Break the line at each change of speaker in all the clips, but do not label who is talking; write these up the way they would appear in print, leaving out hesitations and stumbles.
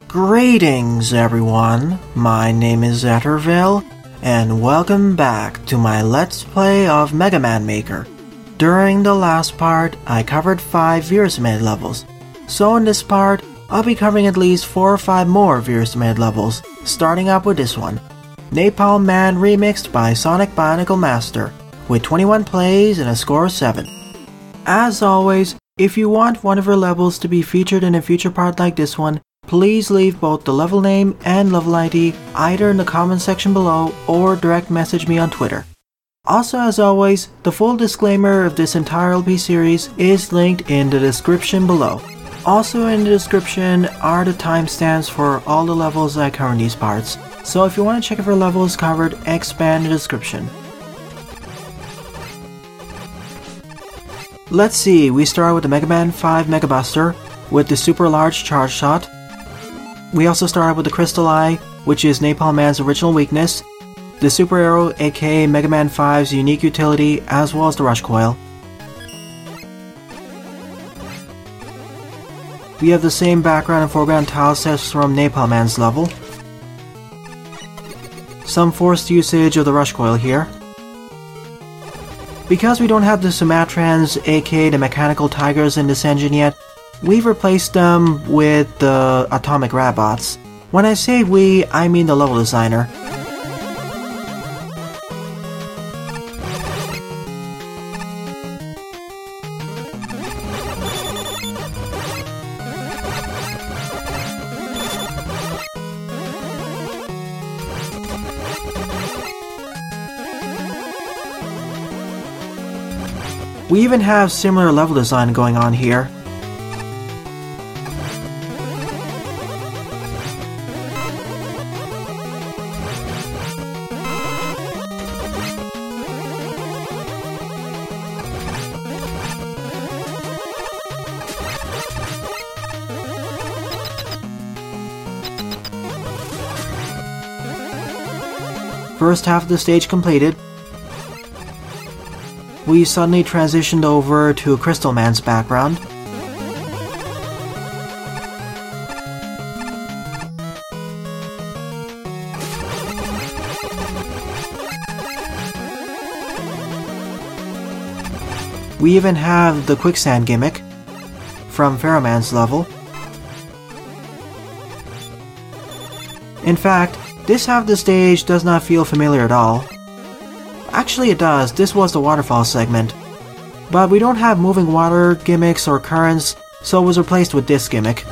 Greetings everyone, my name is Zetterville, and welcome back to my Let's Play of Mega Man Maker. During the last part, I covered 5 Veersmade levels, so in this part, I'll be covering at least 4 or 5 more Veersmade levels, starting up with this one, Napalm Man Remixed by SonicBioniclemaster, with 21 plays and a score of 7. As always, if you want one of your levels to be featured in a future part like this one, please leave both the level name and level ID either in the comment section below or direct message me on Twitter. Also, as always, the full disclaimer of this entire LP series is linked in the description below. Also in the description are the timestamps for all the levels I cover in these parts, so if you want to check if your level is covered, expand the description. Let's see, we start with the Mega Man 5 Mega Buster with the super large charge shot. We also start with the Crystal Eye, which is Napalm Man's original weakness, the Super Arrow aka Mega Man 5's unique utility, as well as the Rush Coil. We have the same background and foreground tile sets from Napalm Man's level. Some forced usage of the Rush Coil here. Because we don't have the Sumatrans aka the Mechanical Tigers in this engine yet, we've replaced them with the Atomic Rabots. When I say we, I mean the level designer. We even have similar level design going on here. First half of the stage completed. We suddenly transitioned over to Crystal Man's background. We even have the quicksand gimmick from Pharaoh Man's level. In fact, this half of the stage does not feel familiar at all. Actually it does, this was the waterfall segment. But we don't have moving water gimmicks or currents, so it was replaced with this gimmick.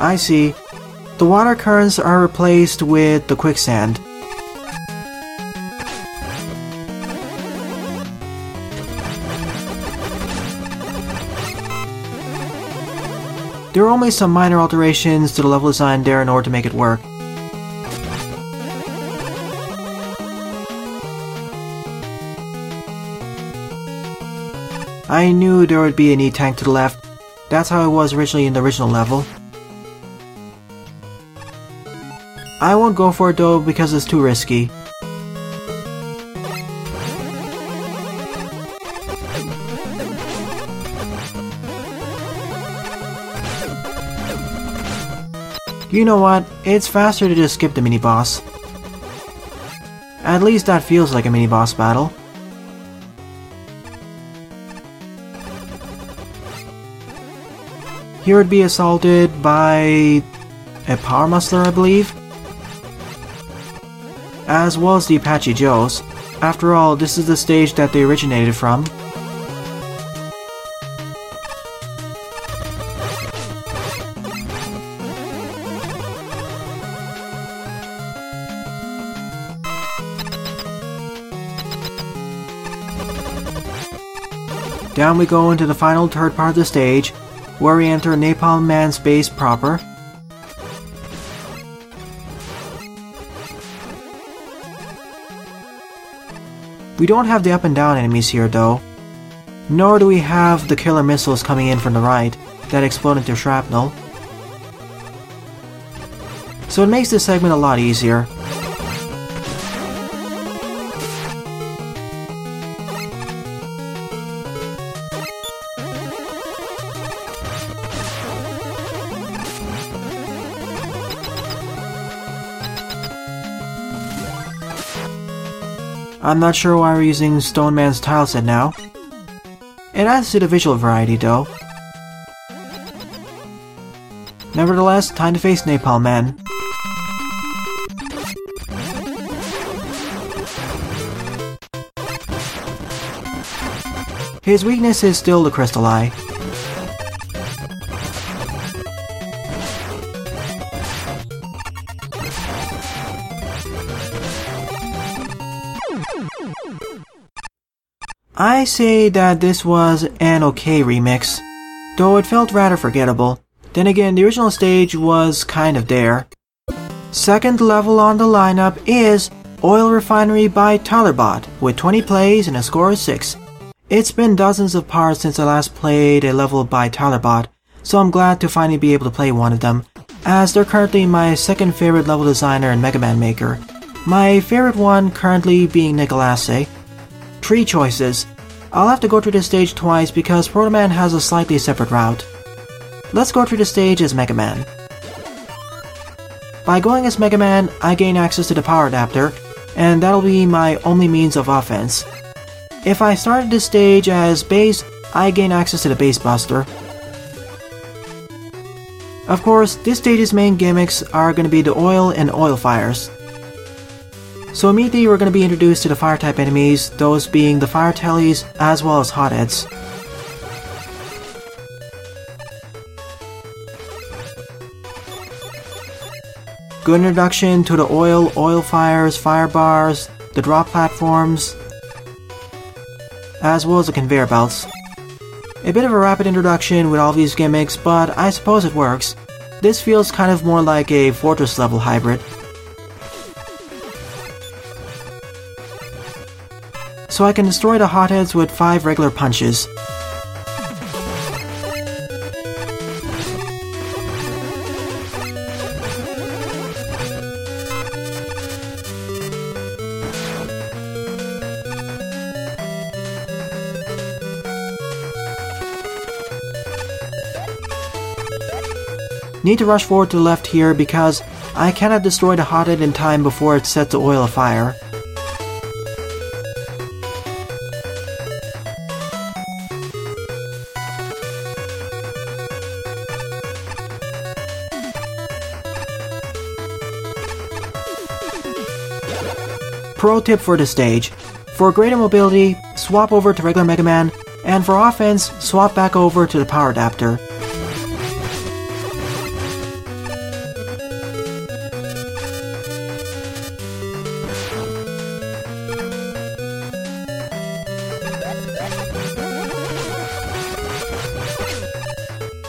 I see. The water currents are replaced with the quicksand. There are only some minor alterations to the level design there in order to make it work. I knew there would be an E-tank to the left. That's how it was originally in the original level. I won't go for it though because it's too risky. You know what, it's faster to just skip the mini-boss. At least that feels like a mini-boss battle. Here would be assaulted by a Power Muscler, I believe, as well as the Apache Joes. After all, this is the stage that they originated from. Down we go into the final third part of the stage, where we enter Napalm Man's base proper. We don't have the up and down enemies here though, nor do we have the killer missiles coming in from the right that explode into shrapnel. so it makes this segment a lot easier. I'm not sure why we're using Stone Man's tileset now. It adds to the visual variety though. Nevertheless, time to face Napalm Man. His weakness is still the Crystal Eye. I say that this was an okay remix, though it felt rather forgettable. Then again, the original stage was kind of there. Second level on the lineup is Oil Refinery by Tylerbot, with 20 plays and a score of 6. It's been dozens of parts since I last played a level by Tylerbot, so I'm glad to finally be able to play one of them, as they're currently my second favorite level designer in Mega Man Maker. My favorite one currently being Nicolase. 3 choices. I'll have to go through this stage twice because Proto Man has a slightly separate route. Let's go through the stage as Mega Man. By going as Mega Man, I gain access to the power adapter, and that'll be my only means of offense. If I started this stage as Base, I gain access to the Base Buster. Of course, this stage's main gimmicks are going to be the oil and oil fires. So immediately we're going to be introduced to the fire type enemies, those being the fire tellies as well as hotheads. Good introduction to the oil fires, fire bars, the drop platforms, as well as the conveyor belts. A bit of a rapid introduction with all these gimmicks, but I suppose it works. This feels kind of more like a Fortress level hybrid. So I can destroy the hotheads with 5 regular punches. Need to rush forward to the left here because I cannot destroy the hothead in time before it sets the oil afire. Pro tip for this stage: for greater mobility, swap over to regular Mega Man, and for offense, swap back over to the power adapter.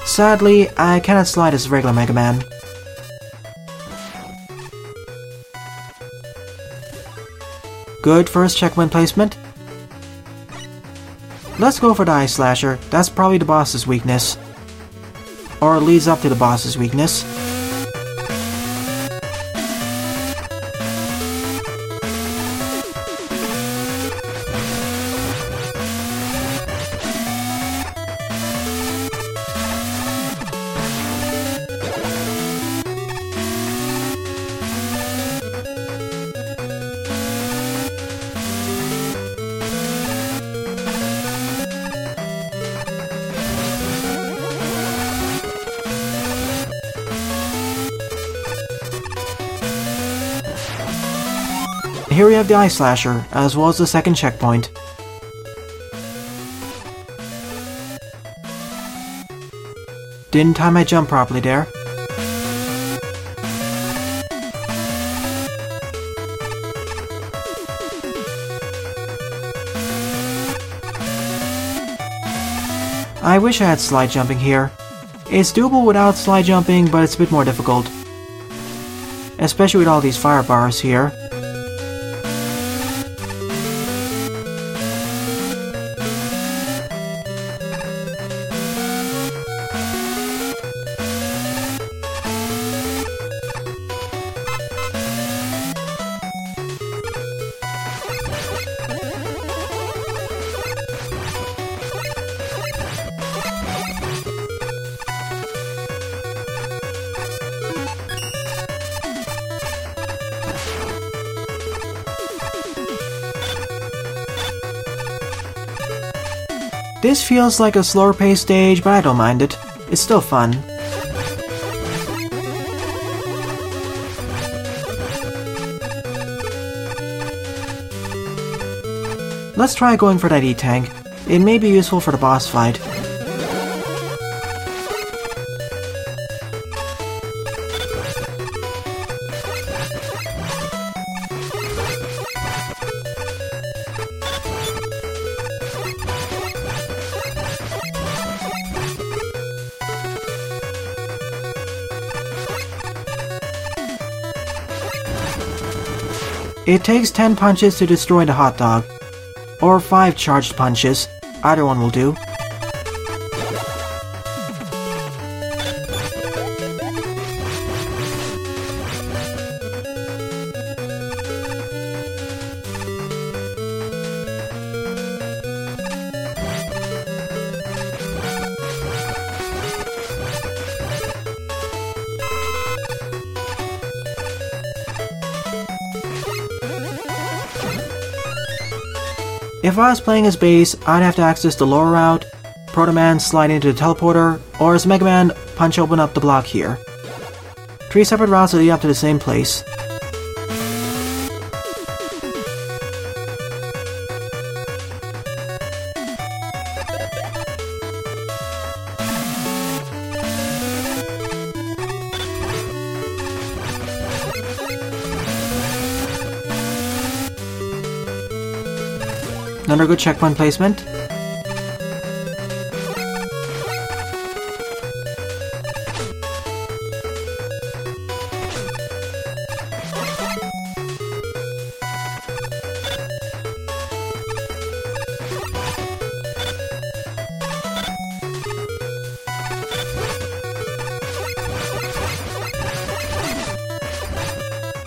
Sadly, I cannot slide as regular Mega Man. Good first checkpoint placement. Let's go for the Ice Slasher. That's probably the boss's weakness. Or leads up to the boss's weakness. Here we have the Ice Slasher, as well as the second checkpoint. Didn't time my jump properly there. I wish I had slide jumping here. It's doable without slide jumping, but it's a bit more difficult. Especially with all these fire bars here. This feels like a slower paced stage, but I don't mind it. It's still fun. Let's try going for that E-Tank. It may be useful for the boss fight. It takes 10 punches to destroy the hot dog. Or 5 charged punches. Either one will do. If I was playing as base, I'd have to access the lower route, Proto Man slide into the teleporter, or as Mega Man, punch open up the block here. 3 separate routes that lead up to the same place. Another good checkpoint placement.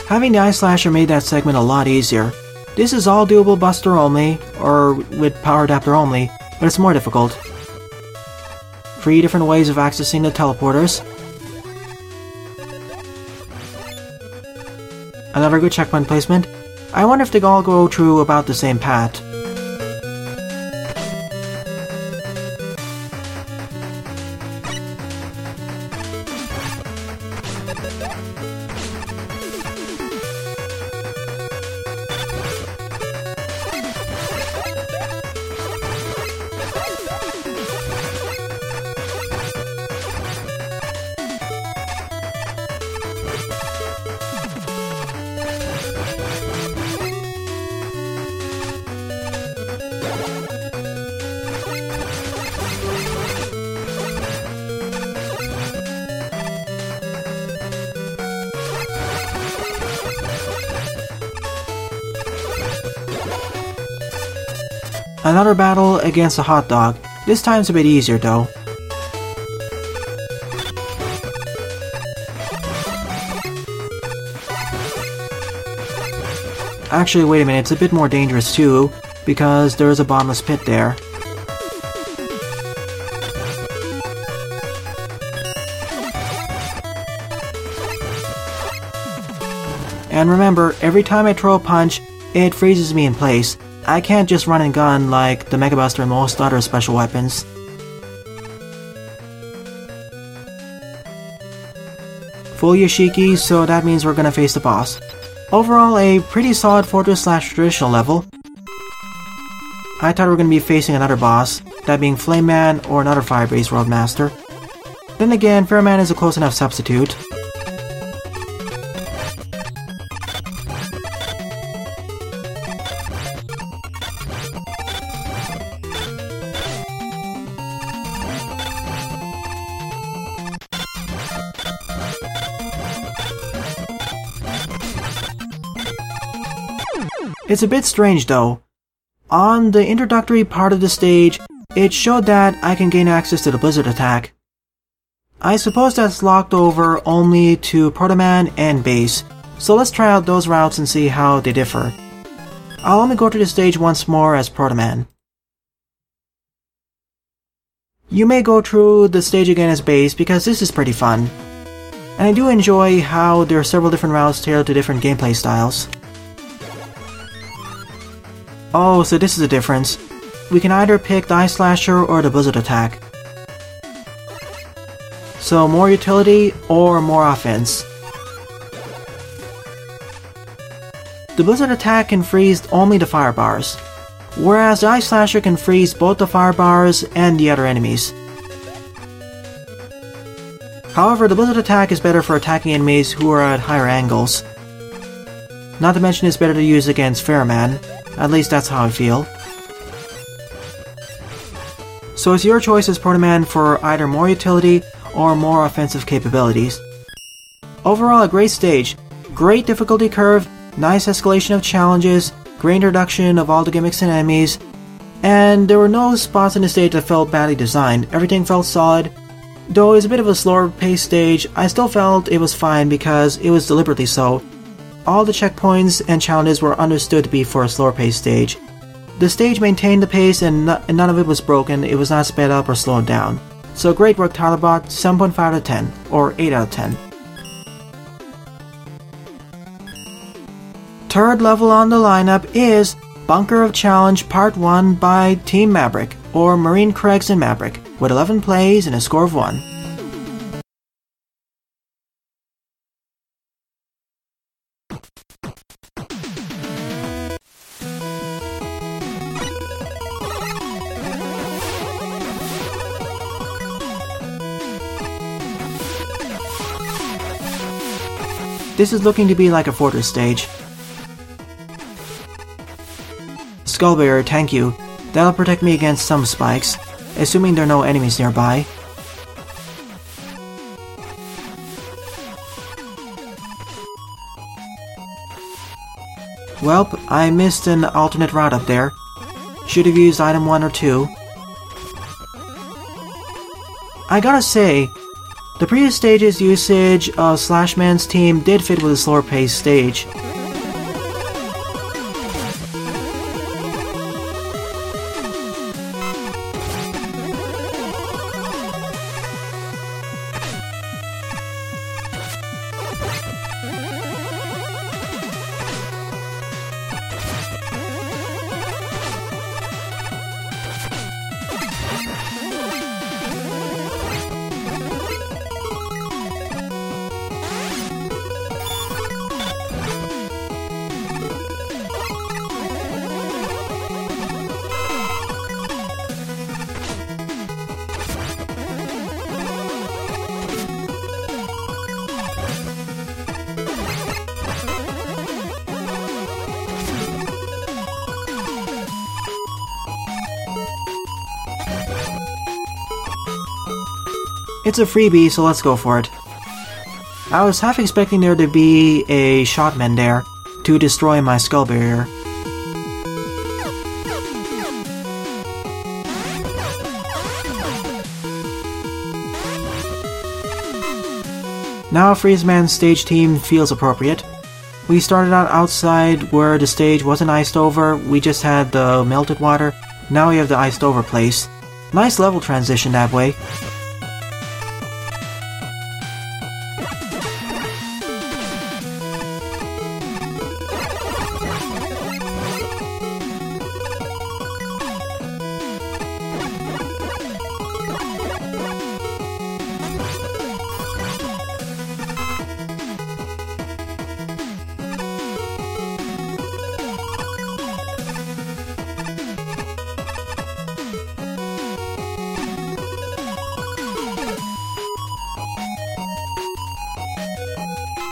Having the Ice Slasher made that segment a lot easier. This is all doable Buster only, or with Power Adapter only, but it's more difficult. 3 different ways of accessing the teleporters. Another good checkpoint placement. I wonder if they all go through about the same path. Another battle against a hot dog. This time's a bit easier though. Actually, wait a minute, it's a bit more dangerous too, because there is a bottomless pit there. And remember, every time I throw a punch, it freezes me in place. I can't just run and gun like the Mega Buster and most other special weapons. Full Yoshiki, so that means we're gonna face the boss. Overall, a pretty solid Fortress/traditional level. I thought we were gonna be facing another boss, that being Flame Man or another Fire-based Roadmaster. Then again, Fair Man is a close enough substitute. It's a bit strange though. On the introductory part of the stage, it showed that I can gain access to the Blizzard attack. I suppose that's locked over only to Proto Man and Base, so let's try out those routes and see how they differ. I'll only go through the stage once more as Proto Man. You may go through the stage again as Base because this is pretty fun. And I do enjoy how there are several different routes tailored to different gameplay styles. Oh, so this is the difference. we can either pick the Ice Slasher or the Blizzard attack. So more utility or more offense. The Blizzard attack can freeze only the fire bars, whereas the Ice Slasher can freeze both the fire bars and the other enemies. However, the Blizzard attack is better for attacking enemies who are at higher angles. Not to mention it's better to use against Fairman, at least that's how I feel. So it's your choice as Protoman for either more utility or more offensive capabilities. Overall, a great stage, great difficulty curve, nice escalation of challenges, great introduction of all the gimmicks and enemies, and there were no spots in the stage that felt badly designed. Everything felt solid. Though it was a bit of a slower paced stage, I still felt it was fine because it was deliberately so. All the checkpoints and challenges were understood to be for a slower paced stage. The stage maintained the pace and none of it was broken, it was not sped up or slowed down. So great work Tylerbot, 7.5 out of 10, or 8 out of 10. Third level on the lineup is Bunker of Challenge Part 1 by Team Mabrick, or Marinekriegs and Mabrick, with 11 plays and a score of 1. This is looking to be like a fortress stage. Skull Barrier, thank you. That'll protect me against some spikes, assuming there are no enemies nearby. Welp, I missed an alternate route up there. Should have used item 1 or 2. I gotta say, the previous stage's usage of Slashman's team did fit with a slower paced stage. It's a freebie, so let's go for it. I was half expecting there to be a shotman there to destroy my skull barrier. Now Freeze Man's stage team feels appropriate. We started out outside where the stage wasn't iced over, we just had the melted water. Now we have the iced over place. Nice level transition that way.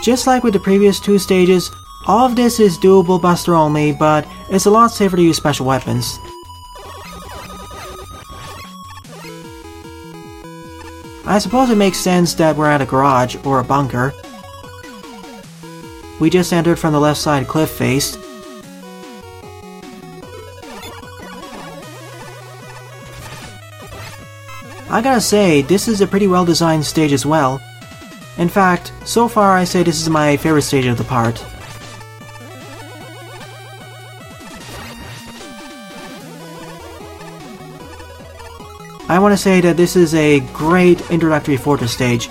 Just like with the previous two stages, all of this is doable buster only, but it's a lot safer to use special weapons. I suppose it makes sense that we're at a garage, or a bunker. We just entered from the left side cliff face. I gotta say, this is a pretty well designed stage as well. In fact, so far I say this is my favorite stage of the part. I want to say that this is a great introductory fortress stage.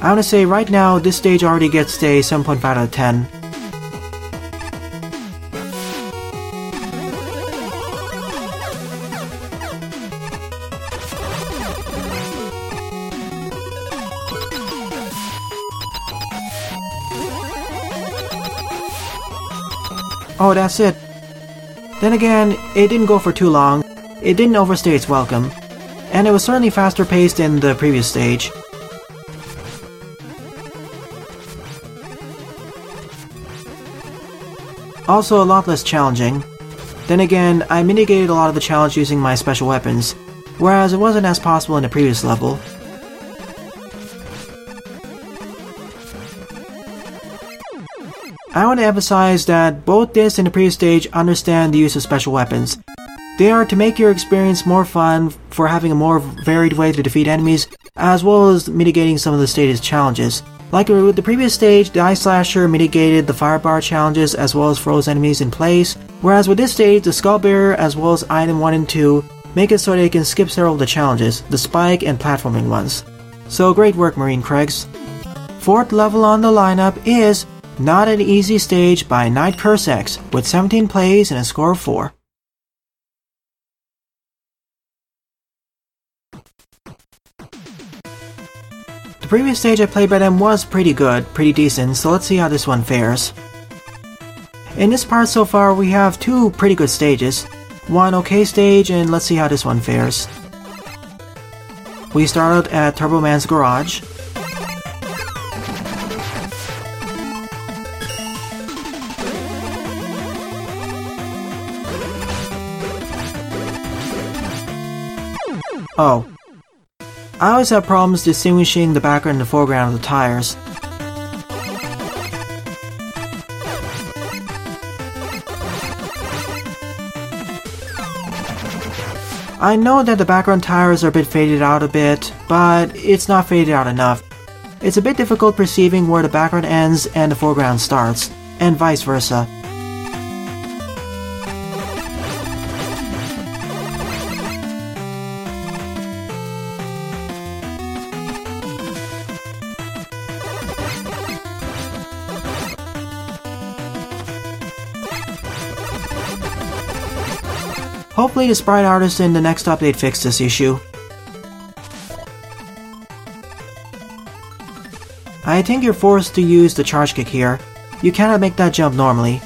I want to say right now this stage already gets a 7.5 out of 10. Oh, that's it. Then again, it didn't go for too long, it didn't overstay its welcome, and it was certainly faster paced than the previous stage. Also a lot less challenging. Then again, I mitigated a lot of the challenge using my special weapons, whereas it wasn't as possible in the previous level. I want to emphasize that both this and the previous stage understand the use of special weapons. They are to make your experience more fun for having a more varied way to defeat enemies, as well as mitigating some of the stage's challenges. Like with the previous stage, the Ice Slasher mitigated the firebar challenges as well as froze enemies in place, whereas with this stage, the Skull Bearer as well as Item 1 and 2 make it so they can skip several of the challenges, the spike and platforming ones. So great work, Marinekriegs. Fourth level on the lineup is Not an Easy Stage by NightCurseX with 17 plays and a score of 4. The previous stage I played by them was pretty good, pretty decent, so let's see how this one fares. In this part so far we have two pretty good stages. One okay stage, and let's see how this one fares. We start out at Turbo Man's garage. Oh. I always have problems distinguishing the background and the foreground of the tires. I know that the background tires are a bit faded out a bit, but it's not faded out enough. It's a bit difficult perceiving where the background ends and the foreground starts, and vice versa. Hopefully the sprite artist in the next update fixed this issue. I think you're forced to use the charge kick here. You cannot make that jump normally.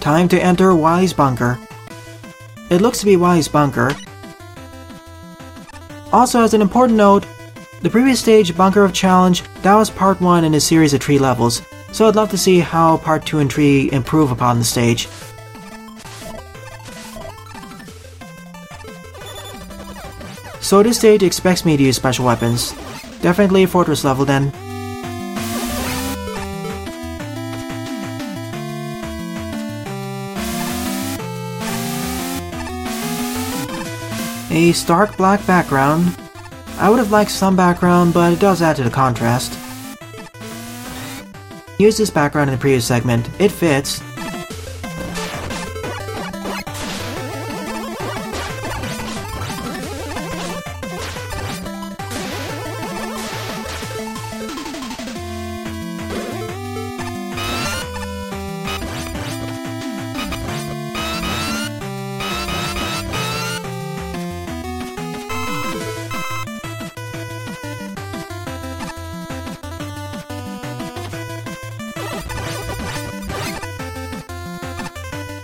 Time to enter Wily's bunker. It looks to be Wily's bunker. Also, as an important note, the previous stage, Bunker of Challenge, that was part 1 in a series of 3 levels, so I'd love to see how part 2 and 3 improve upon the stage. So this stage expects me to use special weapons. Definitely a fortress level then. A stark black background. I would have liked some background, but it does add to the contrast. Used this background in the previous segment. It fits.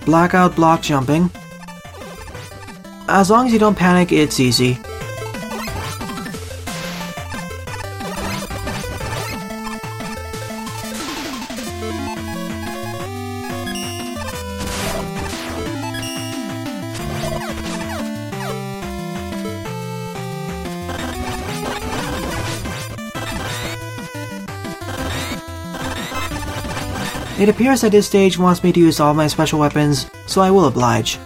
Blackout block jumping. As long as you don't panic, it's easy. It appears that this stage wants me to use all my special weapons, so I will oblige.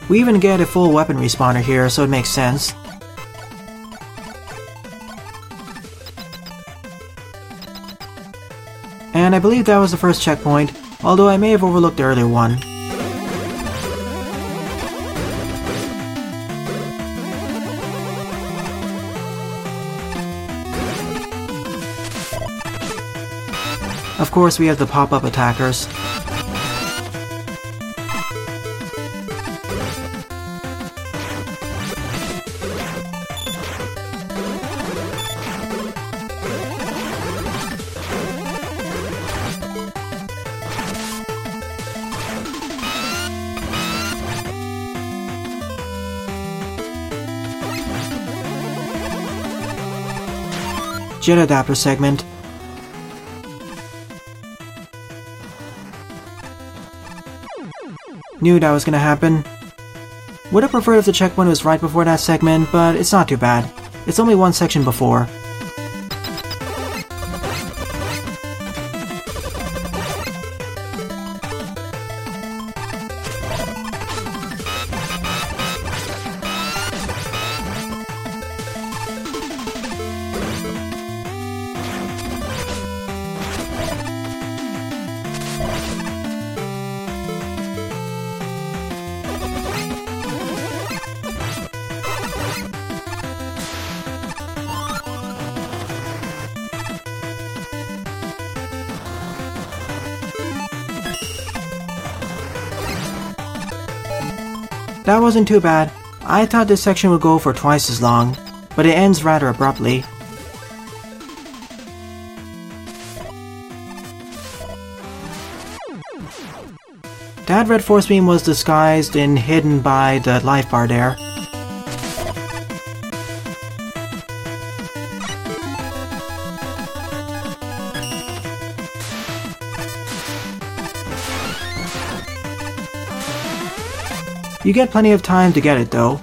We even get a full weapon respawner here, so it makes sense. And I believe that was the first checkpoint, although I may have overlooked the earlier one. Of course, we have the pop-up attackers. Jet adapter segment. Knew that was gonna happen. Would have preferred if the checkpoint was right before that segment, but it's not too bad. It's only one section before. That wasn't too bad. I thought this section would go for twice as long, but it ends rather abruptly. That red force beam was disguised and hidden by the life bar there. You get plenty of time to get it though.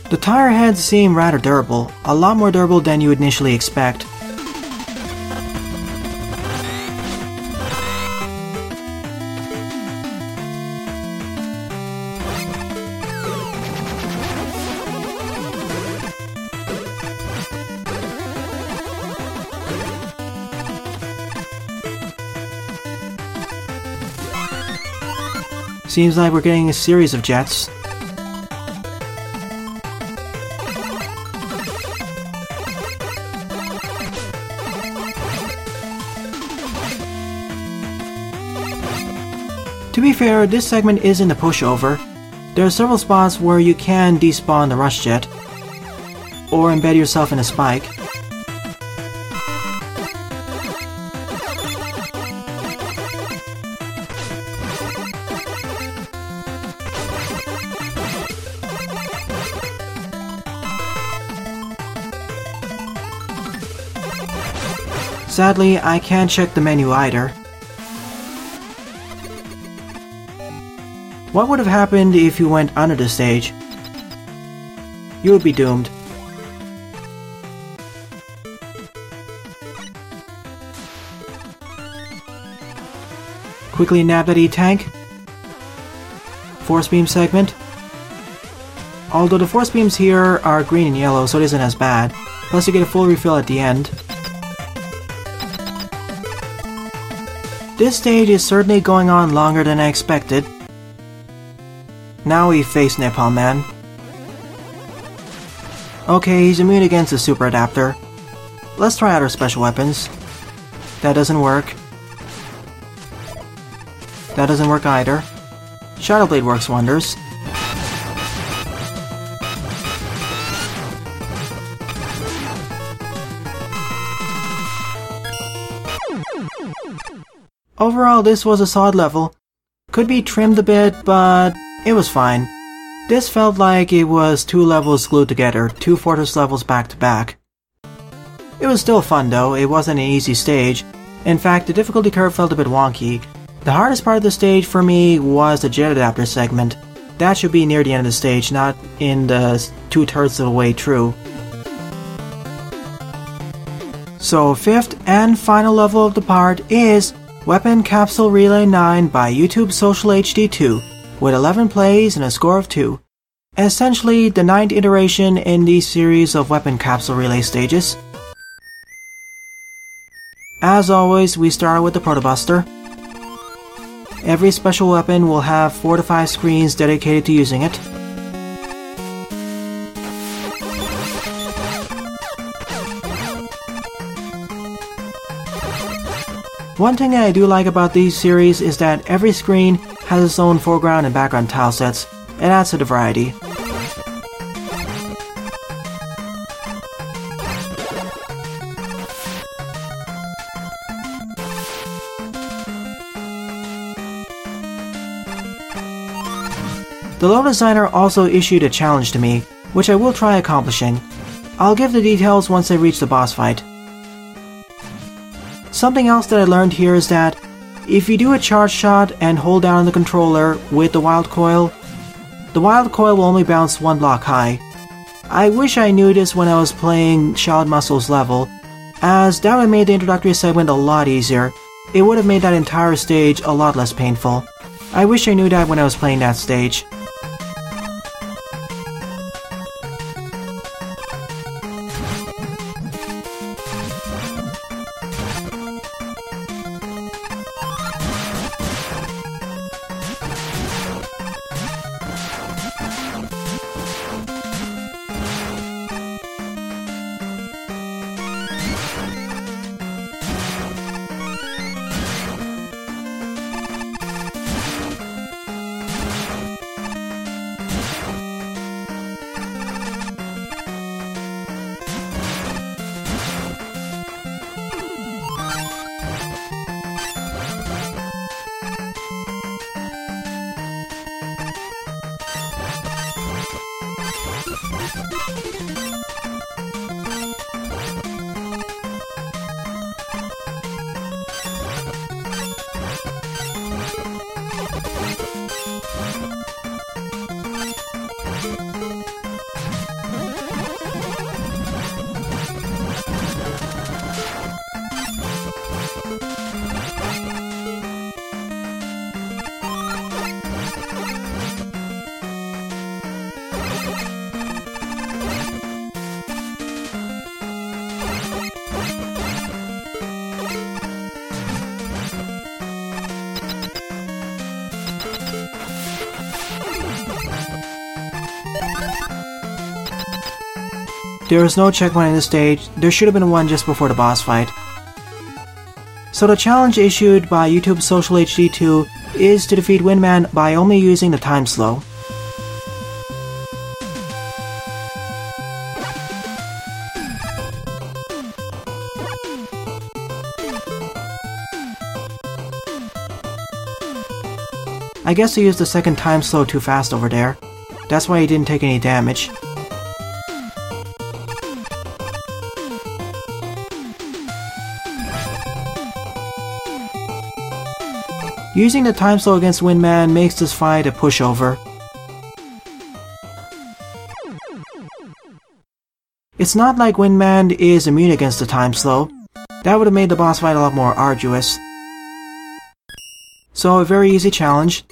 The tire heads seem rather durable, a lot more durable than you would initially expect. Seems like we're getting a series of jets. To be fair, this segment isn't a pushover. There are several spots where you can despawn the rush jet, or embed yourself in a spike. Sadly, I can't check the menu either. What would have happened if you went under the stage? You would be doomed. Quickly nab that E-tank. Force beam segment. Although the force beams here are green and yellow, so it isn't as bad. Plus you get a full refill at the end. This stage is certainly going on longer than I expected. Now we face Napalm Man. Okay, he's immune against the super adapter. Let's try out our special weapons. That doesn't work. That doesn't work either. Shadow Blade works wonders. Overall, this was a solid level. Could be trimmed a bit, but it was fine. This felt like it was 2 levels glued together, 2 Fortress levels back to back. It was still fun though, it wasn't an easy stage. In fact, the difficulty curve felt a bit wonky. The hardest part of the stage for me was the jet adapter segment. That should be near the end of the stage, not in the 2/3 of the way through. So 5th and final level of the part is Weapon Capsule Relay 9 by YouTube Social HD2 with 11 plays and a score of 2. Essentially the 9th iteration in the series of Weapon Capsule Relay stages. As always, we start with the Protobuster. Every special weapon will have 4 to 5 screens dedicated to using it. One thing that I do like about these series is that every screen has its own foreground and background tile sets. It adds to the variety. The level designer also issued a challenge to me, which I will try accomplishing. I'll give the details once I reach the boss fight. Something else that I learned here is that if you do a charge shot and hold down the controller with the wild coil will only bounce 1 block high. I wish I knew this when I was playing Shallowed Muscles level, as that would have made the introductory segment a lot easier. It would have made that entire stage a lot less painful. I wish I knew that when I was playing that stage. There is no checkpoint in this stage. There should have been one just before the boss fight. So the challenge issued by YouTube Social HD2 is to defeat Windman by only using the time slow. I guess I used the second time slow too fast over there. That's why he didn't take any damage. Using the time slow against Windman makes this fight a pushover. It's not like Windman is immune against the time slow. That would have made the boss fight a lot more arduous. So a very easy challenge.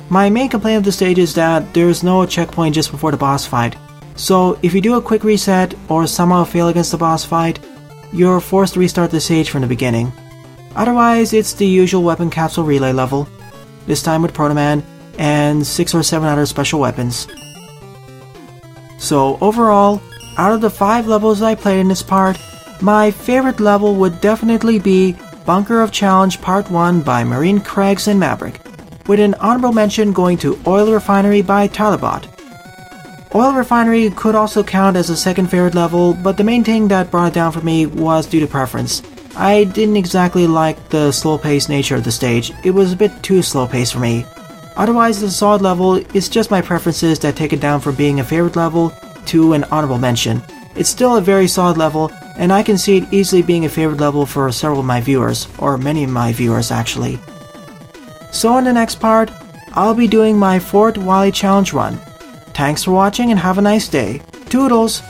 My main complaint of this stage is that there's no checkpoint just before the boss fight. So if you do a quick reset or somehow fail against the boss fight, you're forced to restart the stage from the beginning. Otherwise, it's the usual Weapon Capsule Relay level, this time with Proto Man and 6 or 7 other special weapons. So overall, out of the 5 levels I played in this part, my favorite level would definitely be Bunker of Challenge Part 1 by Marinekriegs and Mabrick, with an honorable mention going to Oil Refinery by Talabot. Oil Refinery could also count as a second favorite level, but the main thing that brought it down for me was due to preference. I didn't exactly like the slow-paced nature of the stage. It was a bit too slow-paced for me. Otherwise, it's a solid level. It's just my preferences that take it down from being a favorite level to an honorable mention. It's still a very solid level, and I can see it easily being a favorite level for several of my viewers, or many of my viewers actually. So in the next part, I'll be doing my 4th Wily Challenge run. Thanks for watching and have a nice day. Toodles!